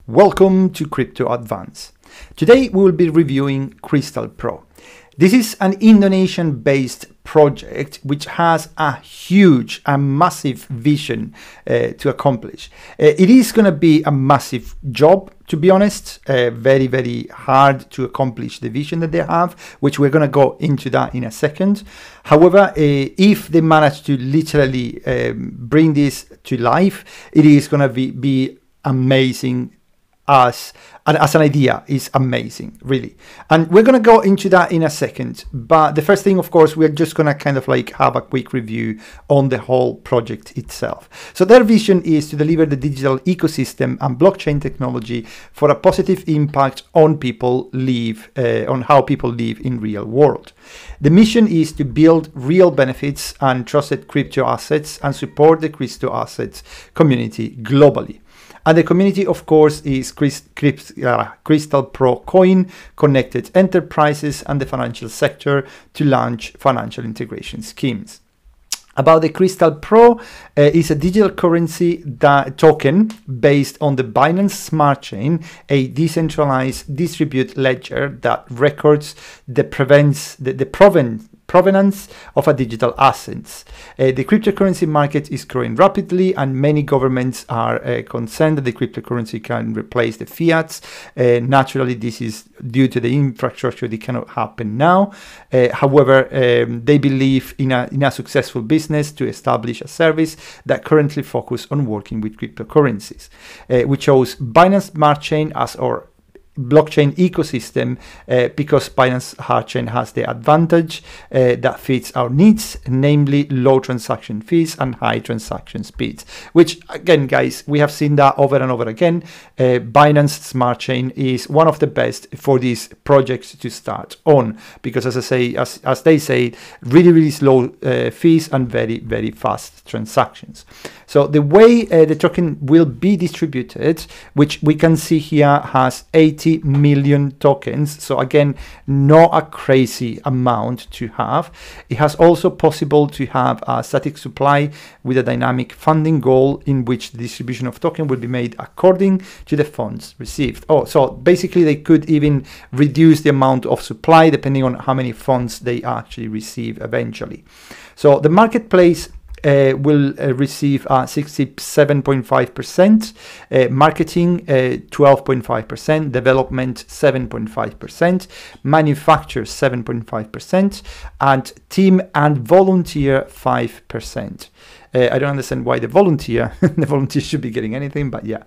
Welcome to Crypto Advance. Today we will be reviewing Crystal Pro. This is an Indonesian-based project which has a huge and massive vision to accomplish. It is going to be a massive job, to be honest, very, very hard to accomplish the vision that they have, which we're going to go into that in a second. However, if they manage to literally bring this to life, it is going to be amazing. As an idea is amazing, really. And we're going to go into that in a second. But the first thing, of course, we're just going to kind of like have a quick review on the whole project itself. So their vision is to deliver the digital ecosystem and blockchain technology for a positive impact on people on how people live in real world. The mission is to build real benefits and trusted crypto assets and support the crypto assets community globally. And the community, of course, is Crystal Pro Coin, connected enterprises and the financial sector to launch financial integration schemes. About the Crystal Pro, is a digital currency token based on the Binance Smart Chain, a decentralized distributed ledger that records the provenance of a digital assets. The cryptocurrency market is growing rapidly, and many governments are concerned that the cryptocurrency can replace the fiats. Naturally, this is due to the infrastructure that cannot happen now. However, they believe in a successful business to establish a service that currently focuses on working with cryptocurrencies. We chose Binance Smart Chain as our blockchain ecosystem because Binance Smart Chain has the advantage that fits our needs, namely low transaction fees and high transaction speeds, which again, guys, we have seen that over and over again. Binance Smart Chain is one of the best for these projects to start on because, as they say, really slow fees and very, very fast transactions. So the way the token will be distributed, which we can see here, has 80 million tokens. So again, not a crazy amount to have. It has also possible to have a static supply with a dynamic funding goal in which the distribution of token will be made according to the funds received. So basically they could even reduce the amount of supply depending on how many funds they actually receive eventually. So the marketplace will receive 67.5%, marketing 12.5%, development 7.5%, manufacture 7.5%, and team and volunteer 5%. I don't understand why the volunteer should be getting anything, but yeah.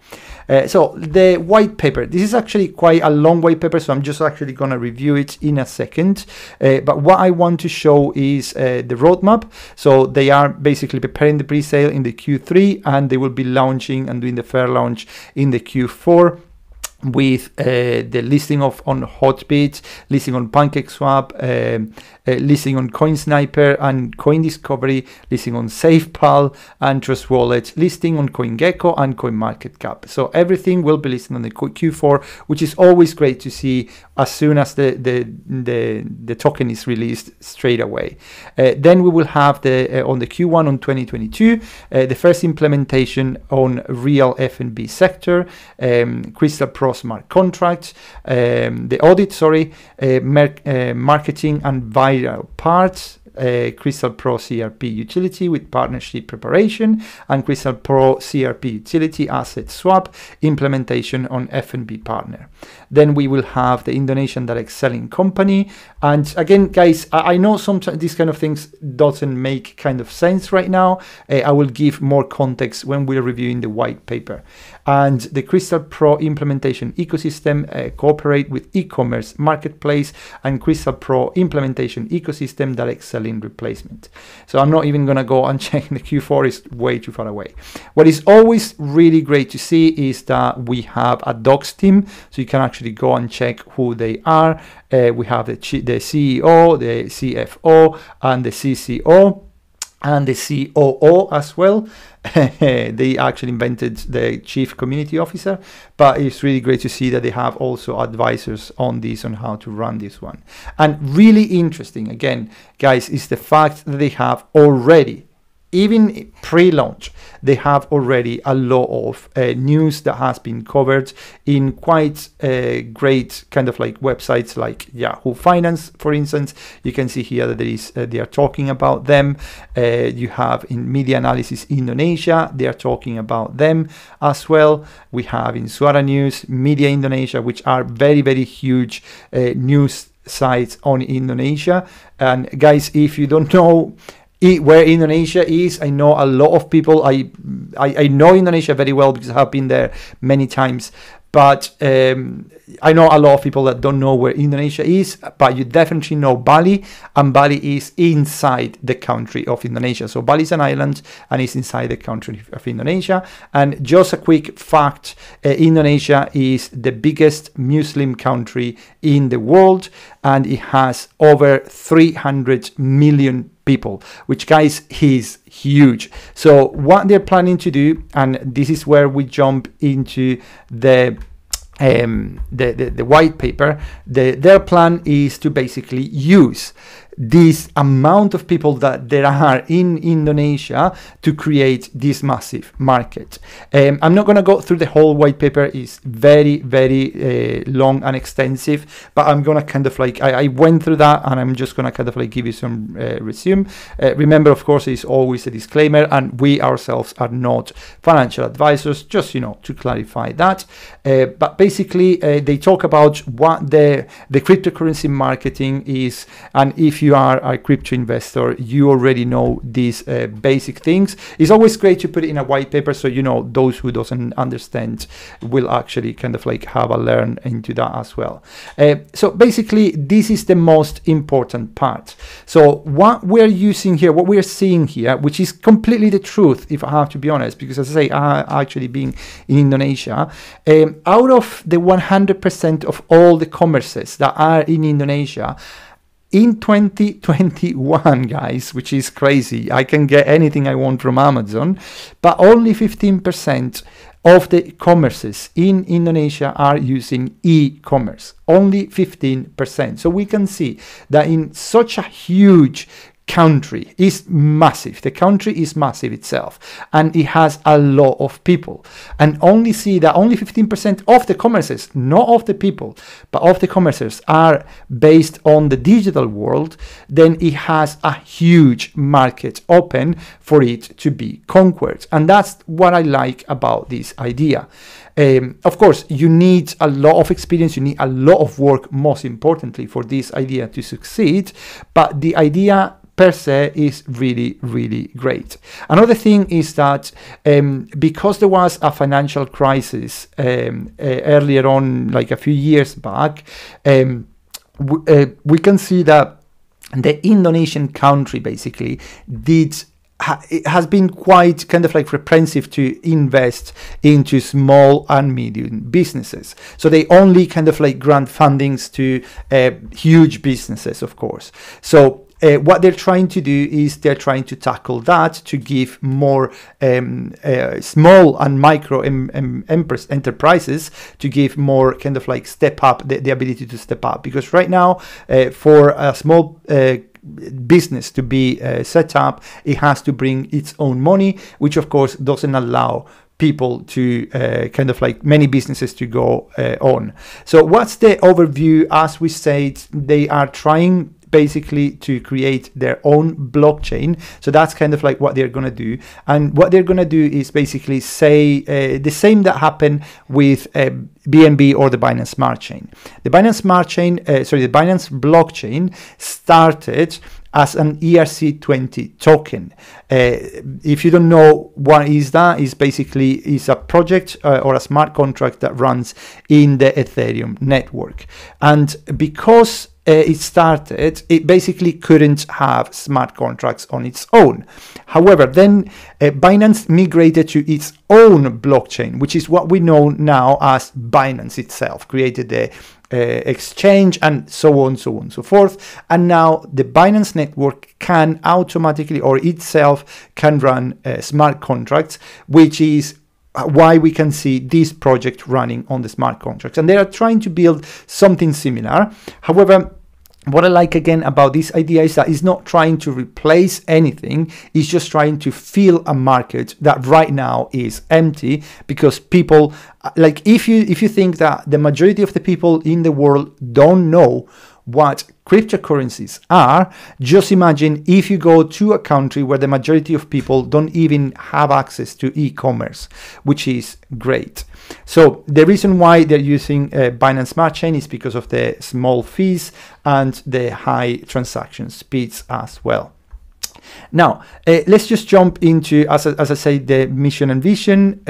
So the white paper, this is actually quite a long white paper, so I'm just actually going to review it in a second. But what I want to show is the roadmap. So they are basically preparing the pre-sale in the Q3, and they will be launching and doing the fair launch in the Q4. With the listing on Hotbit, listing on PancakeSwap, listing on CoinSniper and CoinDiscovery, listing on SafePal and Trust Wallet, listing on CoinGecko and CoinMarketCap. So everything will be listed on the Q4, which is always great to see as soon as the token is released straight away. Then we will have on the Q1 on 2022 the first implementation on real F&B sector, Crystal Pro smart contracts, the audit, marketing and viral parts, Crystal Pro CRP utility with partnership preparation, and Crystal Pro CRP utility asset swap implementation on F&B partner. Then we will have the Indonesian direct selling company. And again, guys, I know sometimes these kind of things doesn't make kind of sense right now. I will give more context when we're reviewing the white paper. And the Crystal Pro implementation ecosystem cooperate with e-commerce marketplace and Crystal Pro implementation ecosystem direct selling replacement. So I'm not even going to go and check the Q4, is way too far away. What is always really great to see is that we have a docs team, so you can actually go and check who they are. We have the CEO, the CFO, and the CCO, and the COO as well. They actually invented the Chief Community Officer, but it's really great to see that they have also advisors on this, on how to run this one. And really interesting, again, guys, is the fact that they have already even pre-launch, they have already a lot of news that has been covered in quite great kind of like websites like Yahoo Finance, for instance. You can see here that there is they are talking about them. You have in Media Analysis Indonesia, they are talking about them as well. We have in Suara News, Media Indonesia, which are very, very huge news sites on Indonesia. And guys, if you don't know where Indonesia is, I know a lot of people, I know Indonesia very well because I have been there many times, but I know a lot of people that don't know where Indonesia is, but you definitely know Bali, and Bali is inside the country of Indonesia. So Bali is an island and it's inside the country of Indonesia. And just a quick fact, Indonesia is the biggest Muslim country in the world, and it has over 300 million people, which, guys, is huge. So what they're planning to do, and this is where we jump into the white paper, their plan is to basically use this amount of people that there are in Indonesia to create this massive market. I'm not going to go through the whole white paper. It's very, very long and extensive, but I'm going to kind of like, I went through that, and I'm just going to kind of like give you some resume. Remember, of course, it's always a disclaimer, and we ourselves are not financial advisors, just, you know, to clarify that. But basically, they talk about what the cryptocurrency marketing is, and if you are a crypto investor, you already know these basic things. It's always great to put it in a white paper, so you know those who doesn't understand will actually kind of like have a learn into that as well. So basically, this is the most important part. So what we're using here, what we're seeing here, which is completely the truth, if I have to be honest, because as I say, actually being in Indonesia, out of the 100% of all the commerces that are in Indonesia, in 2021, guys, which is crazy, I can get anything I want from Amazon, but only 15% of the commerces in Indonesia are using e-commerce, only 15%. So we can see that in such a huge country is massive. The country is massive itself, and it has a lot of people, and only see that only 15% of the commerces, not of the people, but of the commerces are based on the digital world. Then it has a huge market open for it to be conquered, and that's what I like about this idea. Of course, you need a lot of experience, you need a lot of work, most importantly, for this idea to succeed, but the idea per se is really, really great. Another thing is that because there was a financial crisis earlier on, like a few years back, we can see that the Indonesian country basically it has been quite kind of like repressive to invest into small and medium businesses. So they only kind of like grant fundings to huge businesses, of course. So what they're trying to do is they're trying to tackle that, to give more small and micro enterprises, to give more kind of like step up, the ability to step up. Because right now, for a small business to be set up, it has to bring its own money, which of course doesn't allow people to kind of like many businesses to go on. So what's the overview? As we said, they are trying basically to create their own blockchain. So that's kind of like what they're going to do. And what they're going to do is basically say the same that happened with BNB or the Binance Smart Chain. The Binance Smart Chain, the Binance blockchain started as an ERC20 token. If you don't know what is that, is basically is a project or a smart contract that runs in the Ethereum network. And because it started, it basically couldn't have smart contracts on its own. However, then Binance migrated to its own blockchain, which is what we know now as Binance itself, created the exchange and so on, so on, so forth. And now the Binance network can automatically or itself can run smart contracts, which is why we can see this project running on the smart contracts. And they are trying to build something similar. However, what I like again about this idea is that it's not trying to replace anything. It's just trying to fill a market that right now is empty, because people, like, if you think that the majority of the people in the world don't know what cryptocurrencies are, just imagine if you go to a country where the majority of people don't even have access to e-commerce, which is great. So the reason why they're using Binance Smart Chain is because of the small fees and the high transaction speeds as well. Now, let's just jump into, as I say, the mission and vision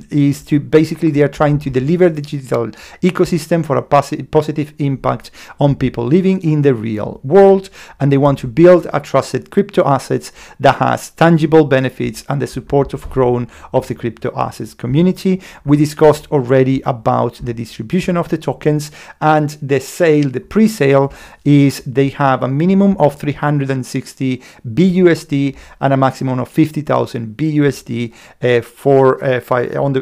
is to basically, they are trying to deliver the digital ecosystem for a positive impact on people living in the real world, and they want to build a trusted crypto assets that has tangible benefits and the support of growth of the crypto assets community. We discussed already about the distribution of the tokens, and the sale, the pre-sale is they have a minimum of 360 BUSD and a maximum of 50,000 BUSD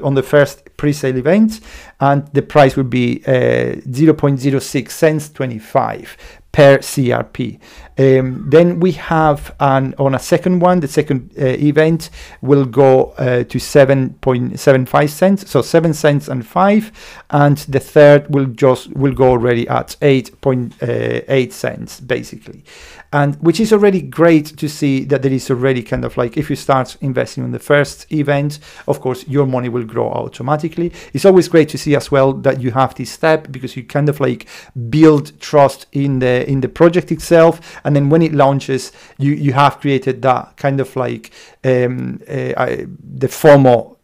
on the first pre-sale event, and the price will be 0.06 cents 25 per CRP. Then we have on a second one, the second event will go to 7.75 cents, so 7 cents and 5, and the third will go already at 8.8 cents basically, and which is already great to see that there is already kind of like, if you start investing in the first event, of course your money will grow automatically. It's always great to see as well that you have this step, because you kind of like build trust in the project itself, and then when it launches, you have created that kind of like the FOMO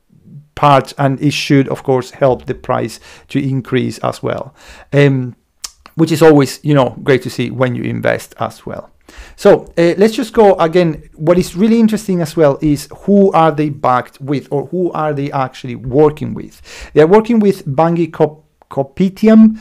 part, and it should of course help the price to increase as well, which is always, you know, great to see when you invest as well. So let's just go again. What is really interesting as well is who are they backed with, or who are they actually working with. They are working with Bangi Kopitiam,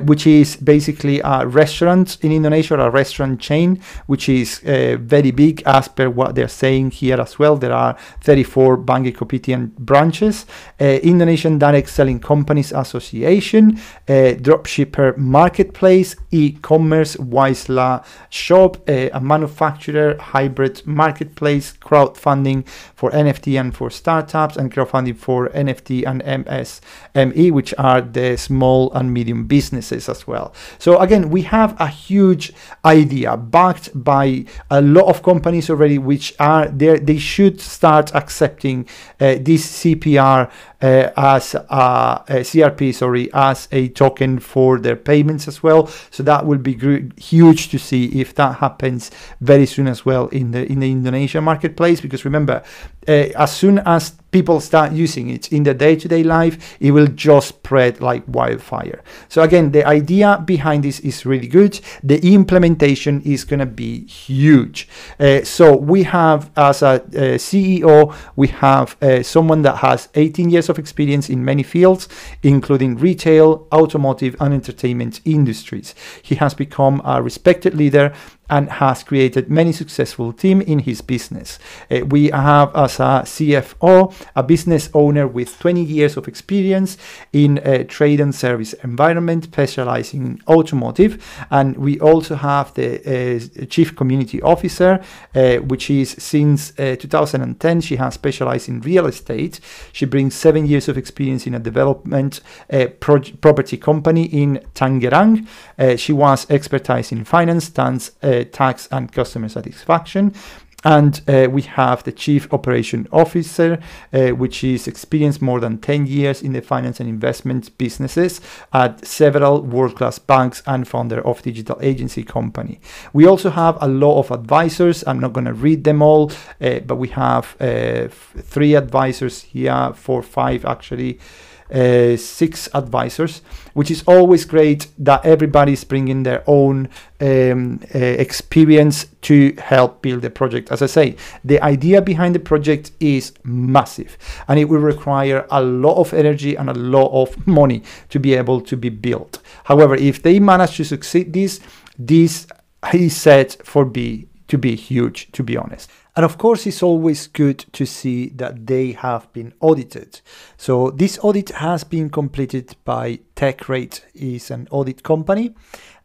which is basically a restaurant in Indonesia, a restaurant chain, which is very big as per what they're saying here as well. There are 34 Bangi Kopitiam branches. Indonesian Direct Selling Companies Association, Dropshipper Marketplace, e-commerce, Wisla Shop, a manufacturer, hybrid marketplace, crowdfunding for NFT and for startups, and crowdfunding for NFT and MSME, which are the small and medium businesses as well. So again, we have a huge idea backed by a lot of companies already, which are there. They should start accepting this CPR as a CRP, sorry, as a token for their payments as well. So that will be huge to see if that happens very soon as well in the Indonesia marketplace, because remember, as soon as people start using it in the day-to-day life, it will just spread like wildfire. So again, the idea behind this is really good. The implementation is going to be huge. So we have, as a CEO, we have someone that has 18 years of experience in many fields, including retail, automotive, and entertainment industries. He has become a respected leader and has created many successful teams in his business. We have as a CFO, a business owner with 20 years of experience in trade and service environment, specializing in automotive. And we also have the Chief Community Officer, which is since 2010. She has specialized in real estate. She brings 7 years of experience in a development property company in Tangerang. She was expertise in finance, tax and customer satisfaction. And we have the Chief Operation Officer, which is experienced more than 10 years in the finance and investment businesses at several world-class banks, and founder of digital agency company. We also have a lot of advisors. I'm not going to read them all, but we have 3 advisors here, 4, 5 actually. 6 advisors, which is always great that everybody's bringing their own experience to help build the project. As I say, the idea behind the project is massive, and it will require a lot of energy and a lot of money to be able to be built. However, if they manage to succeed, this is set to be huge, to be honest. And of course, it's always good to see that they have been audited. So this audit has been completed by TechRate, is an audit company.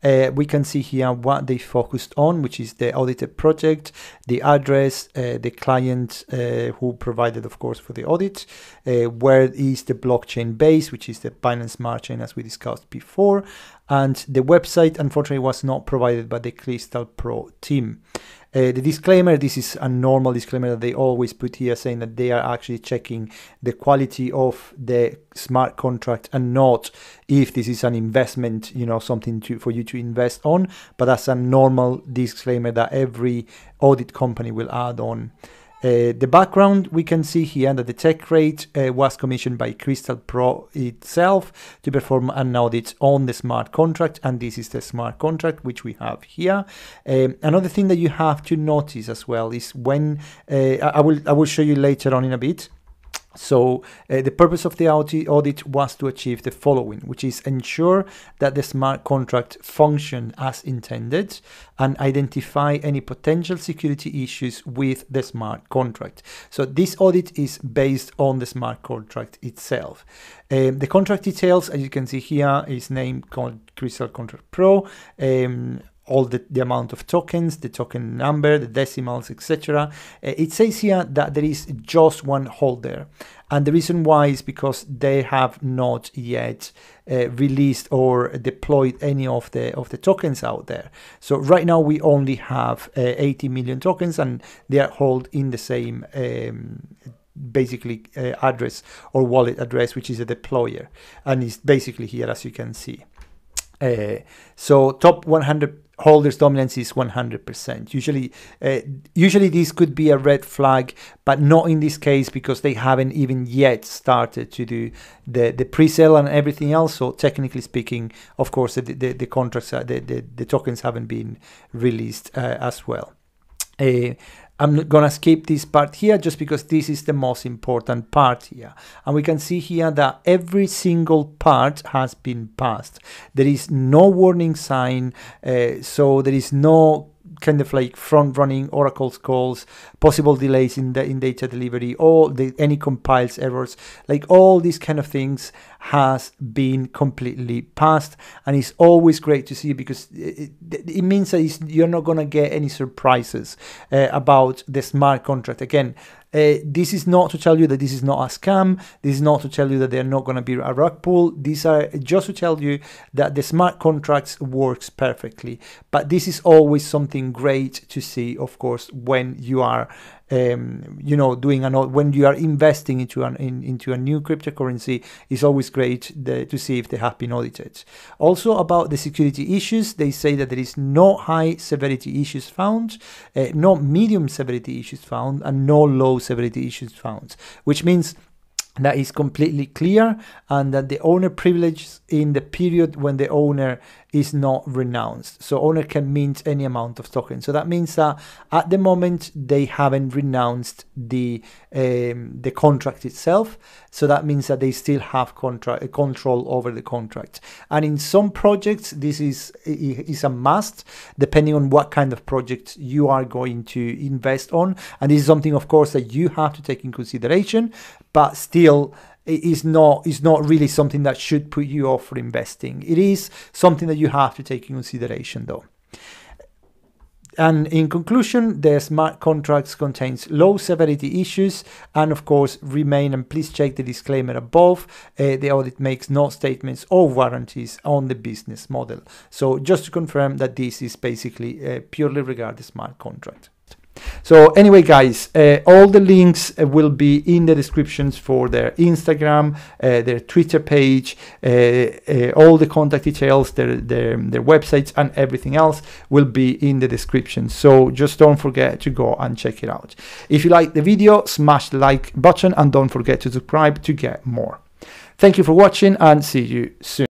We can see here what they focused on, which is the audited project, the address, the client who provided, of course, for the audit, where is the blockchain base, which is the Binance Smart Chain, as we discussed before, and the website, unfortunately, was not provided by the Crystal Pro team. The disclaimer, this is a normal disclaimer that they always put here, saying that they are actually checking the quality of the smart contract and not if this is an investment, you know, something for you to invest on. But that's a normal disclaimer that every audit company will add on. The background, we can see here that the TechRate was commissioned by Crystal Pro itself to perform an audit on the smart contract, and this is the smart contract which we have here. Another thing that you have to notice as well is when I will show you later on in a bit. So the purpose of the audit was to achieve the following, which is ensure that the smart contract function as intended and identify any potential security issues with the smart contract. So this audit is based on the smart contract itself. The contract details, as you can see here, is named called Crystal Contract Pro. All the amount of tokens, the token number, the decimals, etc. It says here that there is just one holder, and the reason why is because they have not yet released or deployed any of the tokens out there. So right now we only have 80 million tokens, and they are held in the same basically address or wallet address, which is a deployer, and it's basically here, as you can see. So top 100 holders dominance is 100%. Usually this could be a red flag, but not in this case because they haven't even yet started to do the pre-sale and everything else. So technically speaking, of course, the contracts, the tokens haven't been released as well. I'm not gonna skip this part here just because this is the most important part here. And we can see here that every single part has been passed. There is no warning sign, so there is no kind of like front-running oracle's calls, possible delays in data delivery, or any compiles errors, like all these kind of things has been completely passed. And it's always great to see because it means that you're not going to get any surprises about the smart contract. Again, this is not to tell you that this is not a scam. This is not to tell you that they're not going to be a rug pull. These are just to tell you that the smart contracts works perfectly. But this is always something great to see, of course, when you are when you are investing into a new cryptocurrency. It's always great to see if they have been audited. Also about the security issues, they say that there is no high severity issues found, no medium severity issues found, and no low severity issues found, which means that is completely clear, and that the owner privileges in the period when the owner is not renounced. So owner can mint any amount of tokens. So that means that at the moment they haven't renounced the contract itself. So that means that they still have control over the contract. And in some projects, this is a must, depending on what kind of project you are going to invest on. And this is something, of course, that you have to take in consideration, but still is not really something that should put you off for investing. It is something that you have to take in consideration, though. And in conclusion, the smart contracts contains low severity issues, and of course remain, and please check the disclaimer above, the audit makes no statements or warranties on the business model. So just to confirm that this is basically purely regarding the smart contract. So anyway, guys, all the links will be in the descriptions for their Instagram, their Twitter page, all the contact details, their websites, and everything else will be in the description. So just don't forget to go and check it out. If you like the video, smash the like button and don't forget to subscribe to get more. Thank you for watching, and see you soon.